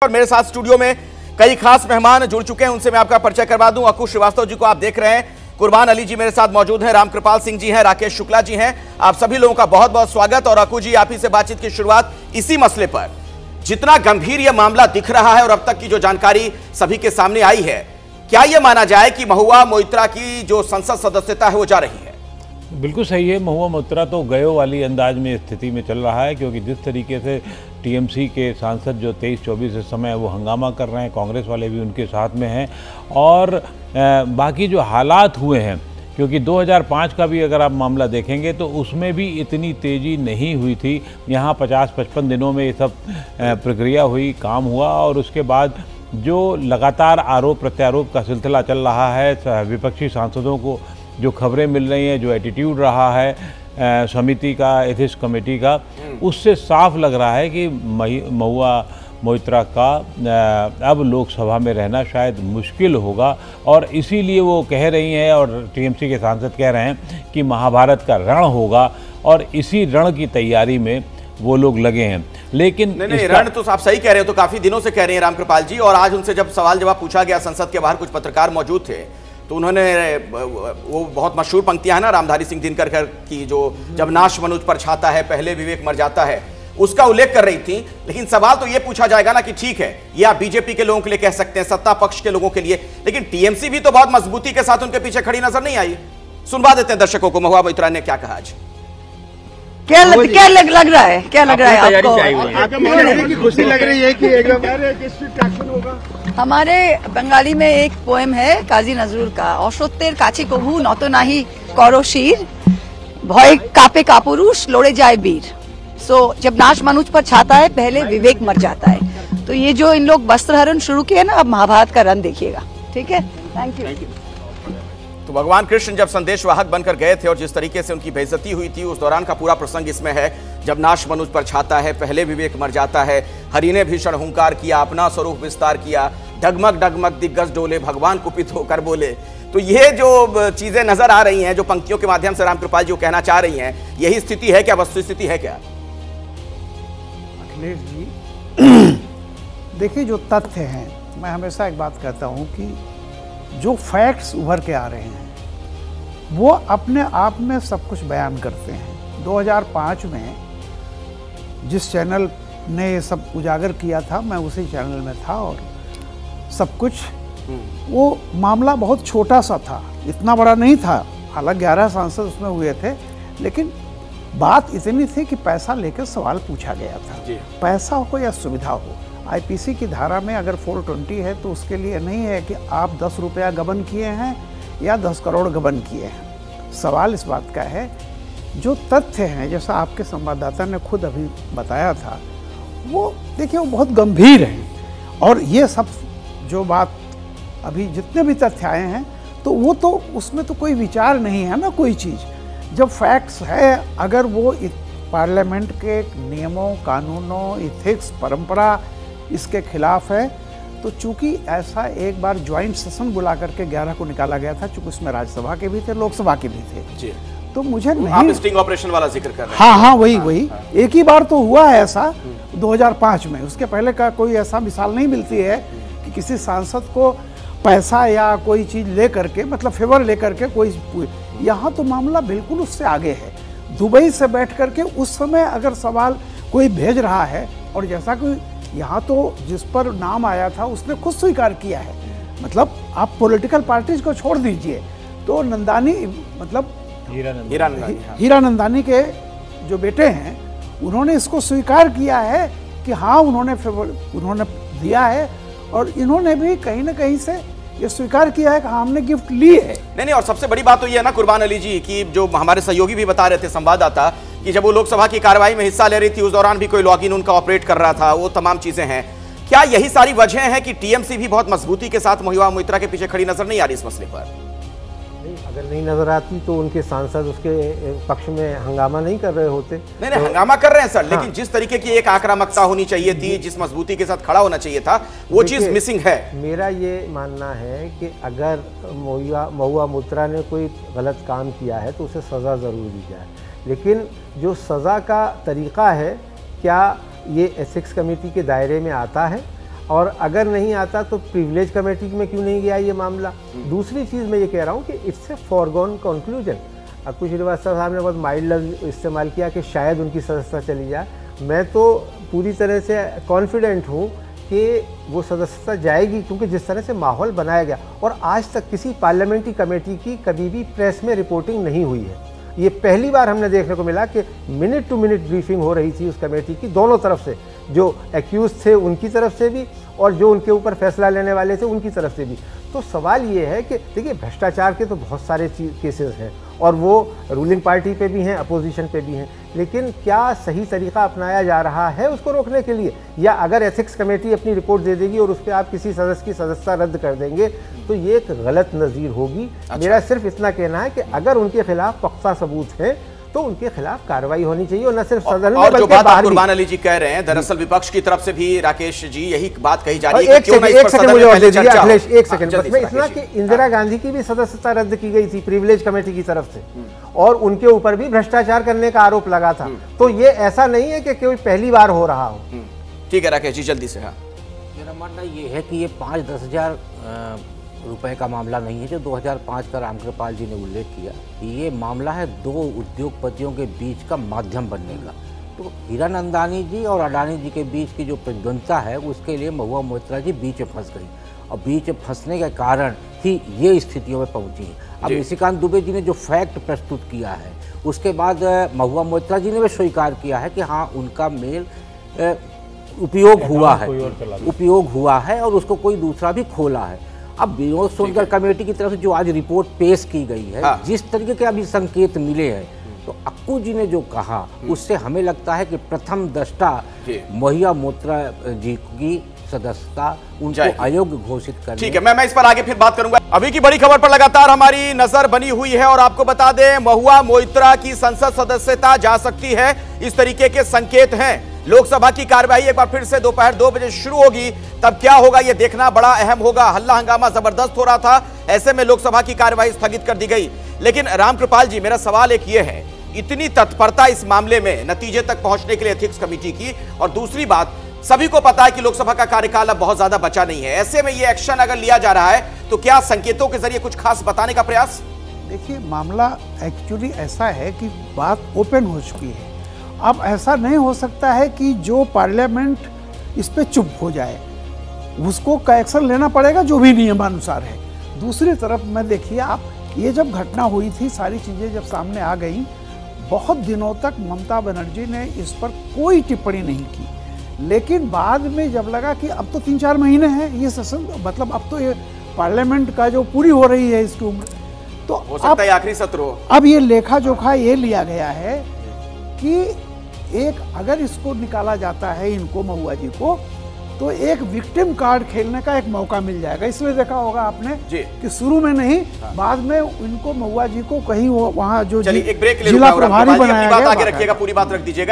और मेरे साथ स्टूडियो में कई खास मेहमान जुड़ चुके हैं, उनसे मैं आपका परिचय करवा दूं। अक्कू श्रीवास्तव जी को आप देख रहे हैं, कुर्बान अली जी मेरे साथ मौजूद हैं, रामकृपाल सिंह जी हैं, राकेश शुक्ला जी हैं। आप सभी लोगों का बहुत बहुत स्वागत। और अक्कू जी, आप ही से बातचीत की शुरुआत इसी मसले पर, जितना गंभीर यह मामला दिख रहा है और अब तक की जो जानकारी सभी के सामने आई है, क्या यह माना जाए कि महुआ मोइत्रा की जो संसद सदस्यता है वो जा रही है? बिल्कुल सही है। महुआ मोइत्रा तो गयो वाली अंदाज में स्थिति में चल रहा है, क्योंकि जिस तरीके से टीएमसी के सांसद जो 23-24 इस समय वो हंगामा कर रहे हैं, कांग्रेस वाले भी उनके साथ में हैं, और बाकी जो हालात हुए हैं, क्योंकि 2005 का भी अगर आप मामला देखेंगे तो उसमें भी इतनी तेज़ी नहीं हुई थी। यहाँ 50-55 दिनों में ये सब प्रक्रिया हुई, काम हुआ, और उसके बाद जो लगातार आरोप प्रत्यारोप का सिलसिला चल रहा है, विपक्षी सांसदों को जो खबरें मिल रही हैं, जो एटीट्यूड रहा है समिति का, एथिक्स कमेटी का, उससे साफ लग रहा है कि महुआ मोइत्रा का अब लोकसभा में रहना शायद मुश्किल होगा। और इसीलिए वो कह रही हैं, और टीएमसी के सांसद कह रहे हैं कि महाभारत का रण होगा, और इसी रण की तैयारी में वो लोग लगे हैं। लेकिन नहीं, रण तो आप सही कह रहे हो, तो काफी दिनों से कह रहे हैं रामकृपाल जी। और आज उनसे जब सवाल जवाब पूछा गया, संसद के बाहर कुछ पत्रकार मौजूद थे, तो उन्होंने वो बहुत मशहूर पंक्तियां है ना रामधारी सिंह दिनकर की, जो जब नाश मनुज पर छाता है पहले विवेक मर जाता है, उसका उल्लेख कर रही थी। लेकिन सवाल तो ये पूछा जाएगा ना कि ठीक है, ये आप बीजेपी के लोगों के लिए कह सकते हैं, सत्ता पक्ष के लोगों के लिए, लेकिन टीएमसी भी तो बहुत मजबूती के साथ उनके पीछे खड़ी नजर नहीं आई। सुनवा देते हैं दर्शकों को महुआ मोइत्रा ने क्या कहा आज। क्या लग रहा है आपको? खुशी लग रही है कि एकदम होगा। हमारे बंगाली में एक पोएम है काजी नजरुल का, অসত্যের কাছে কভু নত নাহি করো শির, ভয় कापे कापुरुष लोड़े जाए वीर। सो जब नाश मनुज पर छाता है पहले विवेक मर जाता है। तो ये जो इन लोग वस्त्रहरण शुरू किए ना, अब महाभारत का रन देखिएगा। ठीक है, थैंक यू। तो भगवान कृष्ण जब संदेशवाहक बनकर गए थे और जिस तरीके से उनकी बेइज्जती हुई थी, उस दौरान का पूरा प्रसंग इसमें है। जब नाश मनुज पर छाता है पहले विवेक मर जाता है, हरि ने भीषण हुंकार किया, अपना स्वरूप विस्तार किया, डगमग डगमग दिग्गज डोले, भगवान कुपित होकर बोले। तो ये जो चीजें नजर आ रही हैं, जो पंक्तियों के माध्यम से रामकृपाल जी कहना चाह रही हैं, यही स्थिति है क्या, वस्तुस्थिति है क्या? अखिलेश जी, देखिए जो तथ्य हैं, मैं हमेशा एक बात कहता हूं कि जो फैक्ट्स उभर के आ रहे हैं वो अपने आप में सब कुछ बयान करते हैं। 2005 में जिस चैनल ने ये सब उजागर किया था, मैं उसी चैनल में था, और सब कुछ, वो मामला बहुत छोटा सा था, इतना बड़ा नहीं था। हालांकि 11 सांसद उसमें हुए थे, लेकिन बात इतनी थी कि पैसा लेकर सवाल पूछा गया था। पैसा हो या सुविधा हो, आईपीसी की धारा में अगर 420 है तो उसके लिए नहीं है कि आप 10 रुपया गबन किए हैं या 10 करोड़ गबन किए हैं। सवाल इस बात का है, जो तथ्य हैं, जैसा आपके संवाददाता ने खुद अभी बताया था, वो देखिए वो बहुत गंभीर हैं। और ये सब जो बात अभी जितने भी तथ्य आए हैं, तो वो तो उसमें तो कोई विचार नहीं है ना, कोई चीज़। जब फैक्ट्स है, अगर वो पार्लियामेंट के नियमों, कानूनों, इथिक्स, परंपरा इसके खिलाफ है, तो चूंकि ऐसा एक बार ज्वाइंट सेशन बुला करके 11 को निकाला गया था, चूंकि उसमें राज्यसभा के भी थे, लोकसभा के भी थे जी। तो मुझे नहीं, आप स्टिंग ऑपरेशन वाला जिक्र कर रहे हैं। हाँ, वही एक ही बार तो हुआ है ऐसा 2005 में। उसके पहले का कोई ऐसा मिसाल नहीं मिलती है कि किसी सांसद को पैसा या कोई चीज लेकर के, मतलब फेवर लेकर के कोई, यहाँ तो मामला बिल्कुल उससे आगे है। दुबई से बैठ करके उस समय अगर सवाल कोई भेज रहा है, और जैसा कि यहाँ तो जिस पर नाम आया था उसने खुद स्वीकार किया है, मतलब आप पॉलिटिकल पार्टीज को छोड़ दीजिए, तो नंदानी, मतलब हीरा नंदानी के जो बेटे हैं, उन्होंने इसको स्वीकार किया है कि हाँ उन्होंने दिया है, और इन्होंने भी कहीं ना कहीं से ये स्वीकार किया है कि हाँ हमने गिफ्ट ली है। नहीं, और सबसे बड़ी बात तो ये है ना कुर्बान अली जी, कि जो हमारे सहयोगी भी बता रहे थे, संवाददाता, कि जब वो लोकसभा की कार्रवाई में हिस्सा ले रही थी, उस दौरान भी कोई लॉगिन उनका ऑपरेट कर रहा था, वो तमाम चीजें हैं। क्या यही सारी वजह है कि टीएमसी भी बहुत मजबूती के साथ महुआ मोइत्रा के पीछे खड़ी नजर नहीं आ रही इस मसले पर? अगर नहीं नजर आती तो उनके सांसद उसके पक्ष में हंगामा नहीं कर रहे होते। नहीं, हंगामा कर रहे हैं सर, लेकिन जिस तरीके की एक आक्रामकता होनी चाहिए थी, जिस मजबूती के साथ खड़ा होना चाहिए था, वो चीज मिसिंग है। मेरा ये मानना है कि अगर महुआ मोइत्रा ने कोई गलत काम किया है तो उसे सज़ा ज़रूर दी जाए, लेकिन जो सज़ा का तरीक़ा है, क्या ये एथिक्स कमेटी के दायरे में आता है? और अगर नहीं आता तो प्रिविलेज कमेटी में क्यों नहीं गया ये मामला। दूसरी चीज़ मैं ये कह रहा हूँ कि it's a foregone conclusion. Akku Srivastava साहब ने बहुत माइल्ड लफ्ज़ इस्तेमाल किया कि शायद उनकी सदस्यता चली जाए। मैं तो पूरी तरह से कॉन्फिडेंट हूँ कि वो सदस्यता जाएगी, क्योंकि जिस तरह से माहौल बनाया गया, और आज तक किसी पार्लियामेंट्री कमेटी की कभी भी प्रेस में रिपोर्टिंग नहीं हुई है। ये पहली बार हमने देखने को मिला कि मिनट टू मिनट ब्रीफिंग हो रही थी उस कमेटी की, दोनों तरफ से, जो एक्यूज थे उनकी तरफ से भी और जो उनके ऊपर फैसला लेने वाले थे उनकी तरफ से भी। तो सवाल ये है कि देखिए, भ्रष्टाचार के तो बहुत सारे केसेस हैं और वो रूलिंग पार्टी पे भी हैं, अपोजिशन पे भी हैं, लेकिन क्या सही तरीका अपनाया जा रहा है उसको रोकने के लिए? या अगर एथिक्स कमेटी अपनी रिपोर्ट दे देगी और उस पर आप किसी सदस्य की सदस्यता रद्द कर देंगे तो ये एक गलत नज़ीर होगी। मेरा सिर्फ इतना कहना है कि अगर उनके खिलाफ पुख्ता सबूत हैं तो उनके खिलाफ कार्रवाई होनी चाहिए, और न सिर्फ सदन में और जो बात बाहर भी। कुर्बान अली जी कह रहे हैं, दरअसल विपक्ष की तरफ से भी राकेश जी यही बात कही जा रही है। एक सेकंड मुझे और दे दीजिए अखिलेश, एक सेकंड बस। मैं इतना कि इंदिरा गांधी की भी सदस्यता रद्द की गई थी प्रिविलेज कमेटी की तरफ से, और उनके ऊपर भी भ्रष्टाचार करने का आरोप लगा था। तो ये ऐसा नहीं है कि कोई पहली बार हो रहा हो। ठीक है राकेश जी, जल्दी से। हाँ, मेरा मानना ये है कि ये 5-10 हज़ार रुपए का मामला नहीं है जो 2005 का रामकृपाल जी ने उल्लेख किया। ये मामला है दो उद्योगपतियों के बीच का माध्यम बनने का। तो हीरानंदानी जी और अडानी जी के बीच की जो प्रतिद्वंद्विता है उसके लिए महुआ मोइत्रा जी बीच में फंस गई, और बीच में फंसने के कारण ही ये स्थितियों में पहुंची है। अब निशिकांत दुबे जी ने जो फैक्ट प्रस्तुत किया है उसके बाद महुआ मोइत्रा जी ने भी स्वीकार किया है कि हाँ, उनका मेल उपयोग हुआ है और उसको कोई दूसरा भी खोला है। अब विनोद सोनकर कमेटी की तरफ से जो आज रिपोर्ट पेश की गई है, जिस तरीके के अभी संकेत मिले हैं, तो अक्कू जी ने जो कहा उससे हमें लगता है कि प्रथम दृष्टा महुआ मोइत्रा जी की सदस्यता उनको अयोग्य घोषित करने। ठीक है, मैं इस पर आगे फिर बात करूंगा। अभी की बड़ी खबर पर लगातार हमारी नजर बनी हुई है और आपको बता दें, महुआ मोइत्रा की संसद सदस्यता जा सकती है, इस तरीके के संकेत हैं। लोकसभा की कार्यवाही एक बार फिर से दोपहर 2 बजे शुरू होगी, तब क्या होगा यह देखना बड़ा अहम होगा। हल्ला हंगामा जबरदस्त हो रहा था, ऐसे में लोकसभा की कार्यवाही स्थगित कर दी गई। लेकिन रामकृपाल जी, मेरा सवाल एक ये है, इतनी तत्परता इस मामले में नतीजे तक पहुंचने के लिए एथिक्स कमेटी की, और दूसरी बात, सभी को पता है कि लोकसभा का कार्यकाल अब बहुत ज्यादा बचा नहीं है, ऐसे में ये एक्शन अगर लिया जा रहा है तो क्या संकेतों के जरिए कुछ खास बताने का प्रयास? देखिए, मामला एक्चुअली ऐसा है कि बात ओपन हो चुकी है। अब ऐसा नहीं हो सकता है कि जो पार्लियामेंट इस पे चुप हो जाए, उसको एक्शन लेना पड़ेगा जो भी नियमानुसार है। दूसरी तरफ में देखिए आप, ये जब घटना हुई थी, सारी चीज़ें जब सामने आ गई, बहुत दिनों तक ममता बनर्जी ने इस पर कोई टिप्पणी नहीं की, लेकिन बाद में जब लगा कि अब तो 3-4 महीने हैं ये सेशन, मतलब अब तो ये पार्लियामेंट का जो पूरी हो रही है इसकी उम्र, तो हो सकता है आखिरी सत्र हो। अब ये लेखा जोखा ये लिया गया है कि एक अगर इसको निकाला जाता है, इनको महुआ जी को, तो एक विक्टिम कार्ड खेलने का एक मौका मिल जाएगा। इसलिए देखा होगा आपने कि शुरू में नहीं, बाद में इनको महुआ जी को कहीं वहाँ जो एक ब्रेक ले जिला प्रभारी बनाया गया। आगे रखिएगा, पूरी बात रख दीजिएगा।